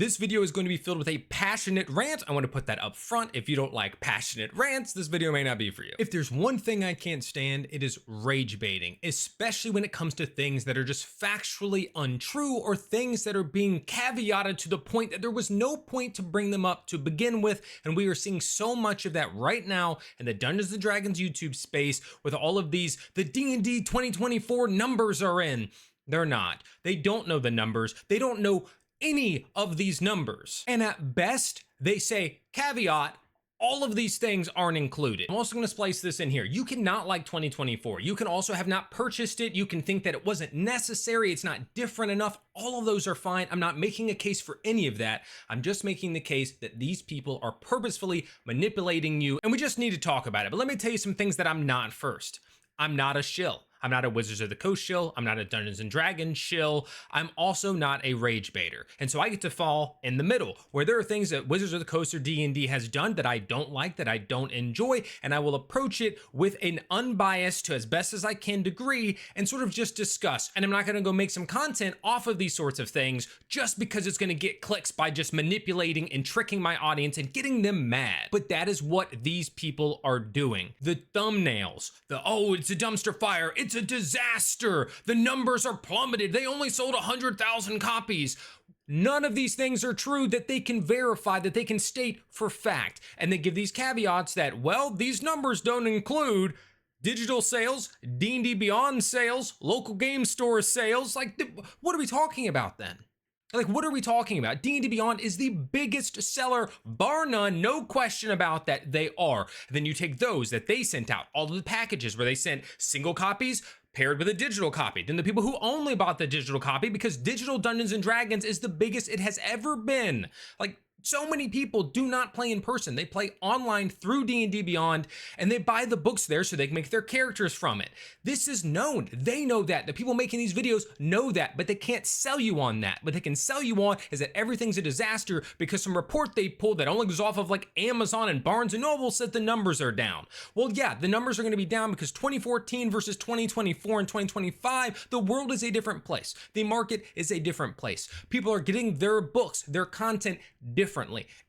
This video is going to be filled with a passionate rant. I want to put that up front. If you don't like passionate rants, this video may not be for you. If there's one thing I can't stand, it is rage baiting, especially when it comes to things that are just factually untrue or things that are being caveated to the point that there was no point to bring them up to begin with. And we are seeing so much of that right now in the Dungeons & Dragons YouTube space with all of these, the D&D 2024 numbers are in. They're not. They don't know the numbers. They don't know any of these numbers. And at best, they say, caveat, all of these things aren't included. I'm also gonna splice this in here. You cannot like 2024. You can also have not purchased it. You can think that it wasn't necessary. It's not different enough. All of those are fine. I'm not making a case for any of that. I'm just making the case that these people are purposefully manipulating you, and we just need to talk about it. But let me tell you some things that I'm not first. I'm not a shill. I'm not a Wizards of the Coast shill. I'm not a Dungeons & Dragons shill. I'm also not a rage baiter. And so I get to fall in the middle, where there are things that Wizards of the Coast or D&D has done that I don't like, that I don't enjoy, and I will approach it with an unbiased, to as best as I can degree, and sort of just discuss. And I'm not gonna go make some content off of these sorts of things just because it's gonna get clicks by just manipulating and tricking my audience and getting them mad. But that is what these people are doing. The thumbnails, oh, it's a dumpster fire, it's a disaster, the numbers are plummeted, they only sold 100,000 copies. None of these things are true that they can verify, that they can state for fact. And they give these caveats that, well, these numbers don't include digital sales, D&D Beyond sales, local game store sales. Like, what are we talking about then? Like, what are we talking about? D&D Beyond is the biggest seller, bar none, no question about that, they are. Then you take those that they sent out, all of the packages where they sent single copies paired with a digital copy. Then the people who only bought the digital copy because digital Dungeons & Dragons is the biggest it has ever been. Like, so many people do not play in person. They play online through D&D Beyond, and they buy the books there so they can make their characters from it. This is known. They know that. The people making these videos know that, but they can't sell you on that. What they can sell you on is that everything's a disaster because some report they pulled that only goes off of like Amazon and Barnes & Noble said the numbers are down. Well, yeah, the numbers are going to be down because 2014 versus 2024 and 2025, the world is a different place. The market is a different place. People are getting their books, their content differently.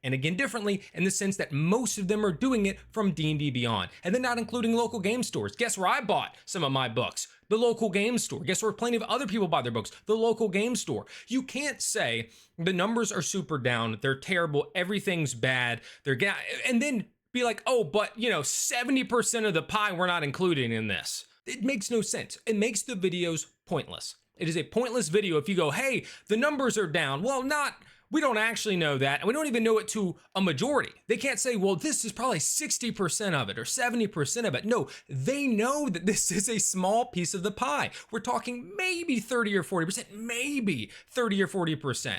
And again, differently in the sense that most of them are doing it from D&D Beyond. And then not including local game stores. Guess where I bought some of my books? The local game store. Guess where plenty of other people buy their books? The local game store. You can't say the numbers are super down, they're terrible, everything's bad, and then be like, oh, but 70% of the pie we're not including in this. It makes no sense. It makes the videos pointless. It is a pointless video if you go, hey, the numbers are down. Well, we don't actually know that, and we don't even know it to a majority. They can't say, well, this is probably 60% of it or 70% of it. No, they know that this is a small piece of the pie. We're talking maybe 30 or 40%, maybe 30 or 40%.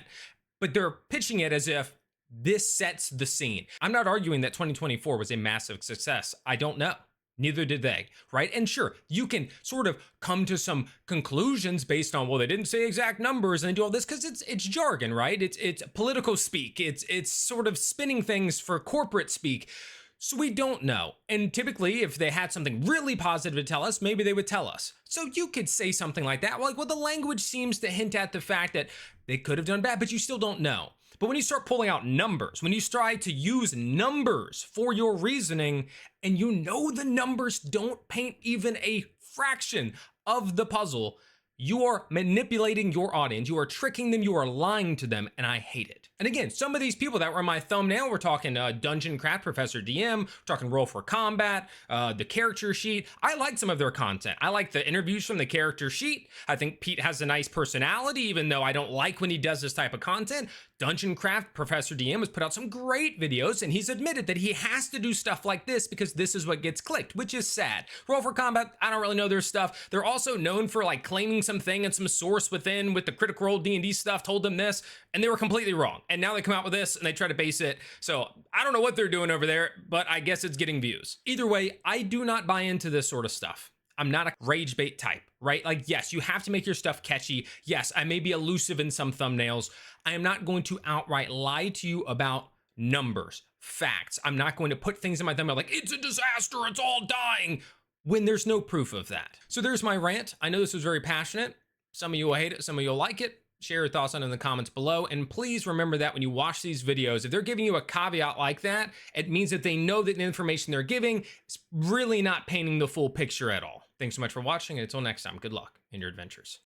But they're pitching it as if this sets the scene. I'm not arguing that 2024 was a massive success. I don't know. Neither did they, right? And sure, you can sort of come to some conclusions based on, well, they didn't say exact numbers and they do all this because it's jargon, right? It's political speak. It's sort of spinning things for corporate speak. So we don't know. And typically, if they had something really positive to tell us, maybe they would tell us. So you could say something like that. Well, the language seems to hint at the fact that they could have done bad, but you still don't know. But when you start pulling out numbers, when you try to use numbers for your reasoning, and you know the numbers don't paint even a fraction of the puzzle, you are manipulating your audience, you are tricking them, you are lying to them, and I hate it. And again, some of these people that were in my thumbnail, we're talking Dungeon Craft, Professor DM, we're talking Roll for Combat, the character sheet. I like some of their content. I like the interviews from the character sheet. I think Pete has a nice personality, even though I don't like when he does this type of content. Dungeon Craft, Professor DM has put out some great videos, and he's admitted that he has to do stuff like this because this is what gets clicked, which is sad. Roll for Combat, I don't really know their stuff. They're also known for like claiming something and some source within with the Critical Role D&D stuff told them this, and they were completely wrong. And now they come out with this and they try to base it. So I don't know what they're doing over there, but I guess it's getting views. Either way, I do not buy into this sort of stuff. I'm not a rage bait type, right? Like, yes, you have to make your stuff catchy. Yes, I may be elusive in some thumbnails. I am not going to outright lie to you about numbers, facts. I'm not going to put things in my thumbnail like, it's a disaster, it's all dying, when there's no proof of that. So there's my rant. I know this was very passionate. Some of you will hate it, some of you will like it. Share your thoughts on it in the comments below. And please remember that when you watch these videos, if they're giving you a caveat like that, it means that they know that the information they're giving is really not painting the full picture at all. Thanks so much for watching, and until next time, good luck in your adventures.